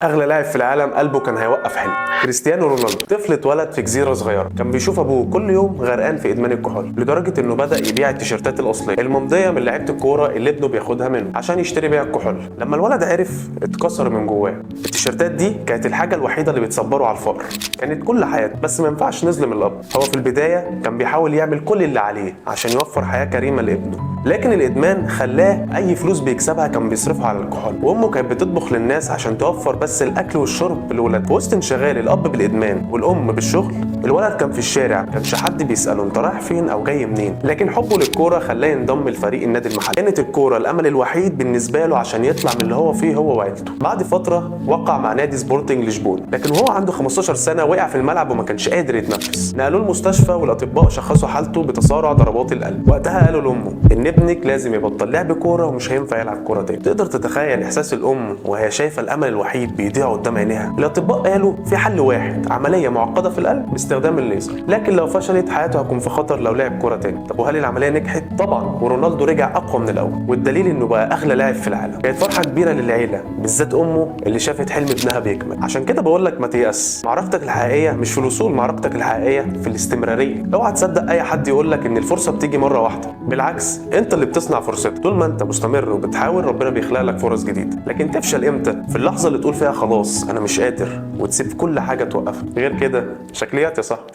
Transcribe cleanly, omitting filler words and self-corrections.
اغلى لاعب في العالم قلبه كان هيوقف حلم كريستيانو رونالدو. طفل اتولد في جزيره صغيره، كان بيشوف ابوه كل يوم غرقان في ادمان الكحول، لدرجه انه بدا يبيع التيشيرتات الاصليه الممضيه من لعيبه الكوره اللي ابنه بياخدها منه عشان يشتري بيها الكحول. لما الولد عرف اتكسر من جواه. التيشيرتات دي كانت الحاجه الوحيده اللي بتصبره على الفقر، كانت كل حياته. بس ما ينفعش نظلم الاب، هو في البدايه كان بيحاول يعمل كل اللي عليه عشان يوفر حياه كريمه لابنه، لكن الادمان خلاه اي فلوس بيكسبها كان بيصرفها على الكحول. وامه كانت بتطبخ للناس عشان توفر بس الاكل والشرب للولاد. في وسط انشغال الاب بالادمان والام بالشغل، الولد كان في الشارع، كانش حد بيساله انت رايح فين او جاي منين. لكن حبه للكوره خلاه ينضم لفريق النادي المحلي. كانت الكوره الامل الوحيد بالنسبه له عشان يطلع من اللي هو فيه هو وعيلته. بعد فتره وقع مع نادي سبورتنج لشبونه، لكن وهو عنده 15 سنه وقع في الملعب وما كانش قادر يتنفس. نقلوه المستشفى والاطباء شخصوا حالته بتسارع ضربات القلب. وقتها قالوا لامه ان ابنك لازم يبطل لعب كوره ومش هينفع يلعب كوره تاني. تقدر تتخيل احساس الام وهي شايفه الامل الوحيد بيضيع قدام عينيها؟ الاطباء قالوا في حل واحد، عمليه معقده في القلب باستخدام الليزر، لكن لو فشلت حياته هتكون في خطر لو لعب كوره تاني. طب وهل العمليه نجحت؟ طبعا، ورونالدو رجع اقوى من الاول، والدليل انه بقى اغلى لاعب في العالم. كانت فرحه كبيره للعيله، بالذات امه اللي شافت حلم ابنها بيكمل. عشان كده بقول لك ما تيأس، معركتك الحقيقيه مش في الوصول، معركتك الحقيقيه في الاستمراريه. اوعى تصدق اي حد يقول لك ان الفرصه بتيجي مره واحده، بالعكس انت اللي بتصنع فرصتك. طول ما انت مستمر وبتحاول ربنا بيخلق لك فرص جديده. لكن تفشل امتى؟ في اللحظه اللي تقول فيها خلاص انا مش قادر وتسيب كل حاجه توقفك. غير كده شكليات يا صاحبي.